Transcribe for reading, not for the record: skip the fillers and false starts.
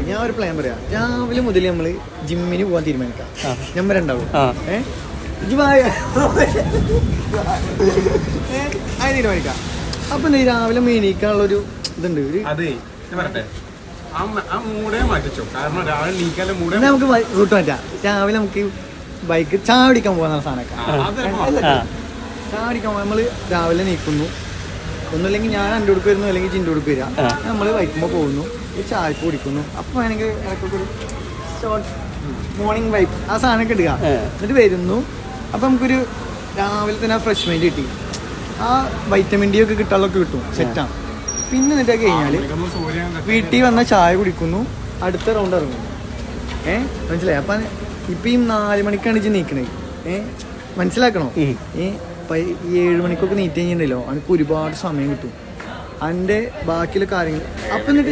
ഞാൻ ഒരു പ്ലാൻ പറയാം. രാവിലെ മുതൽ നമ്മള് ജിമ്മിന് പോകാൻ തീരുമാനിക്കാം. നമ്മൾ രണ്ടാവും അത് തീരുമാനിക്കാം. അപ്പൊ രാവിലെ എണീക്കാനുള്ളൊരു ഇതുണ്ട്. നമുക്ക് റൂട്ട് മാറ്റാം. രാവിലെ നമുക്ക് ബൈക്ക് ചായ പിടിക്കാൻ പോകുന്ന സാധനമൊക്കെ ചായ പിടിക്കാൻ പോകുമ്പോൾ നമ്മള് രാവിലെ നീക്കുന്നു. ഒന്നുമില്ലെങ്കിൽ ഞാൻ എൻ്റെ ഉടുപ്പ് വരുന്നു, അല്ലെങ്കിൽ ചിൻ്റെ ഉടുപ്പ് വരിക. നമ്മൾ ബൈക്കുമ്പോൾ പോകുന്നു, ചായക്ക് കുടിക്കുന്നു. അപ്പോൾ വേണമെങ്കിൽ ഇടയ്ക്കൊക്കെ ഒരു ഷോർട്ട് മോർണിംഗ് വൈബ് ആ സാധനമൊക്കെ ഇടുക. എന്നിട്ട് വരുന്നു. അപ്പം നമുക്കൊരു രാവിലെ തന്നെ ആ ഫ്രഷ് മൈൻഡ് കിട്ടി. ആ വൈറ്റമിൻ ഡി ഒക്കെ കിട്ടാനുള്ളതൊക്കെ കിട്ടും. സെറ്റാണ്. പിന്നെ എന്നിട്ടൊക്കെ കഴിഞ്ഞാൽ വീട്ടിൽ വന്ന ചായ കുടിക്കുന്നു, അടുത്ത റൗണ്ട് ഇറങ്ങുന്നു. മനസ്സിലായി? അപ്പം ഇപ്പം ഈ 4 മണിക്കാണ് ഇജ്ജ് നീക്കണേ. മനസ്സിലാക്കണോ? 7 മണിക്കൊക്കെ നീറ്റ് കഴിഞ്ഞിട്ടുണ്ടല്ലോ, എനിക്ക് ഒരുപാട് സമയം കിട്ടും. അതിൻ്റെ ബാക്കിയുള്ള കാര്യങ്ങൾ. അപ്പം എന്നിട്ട്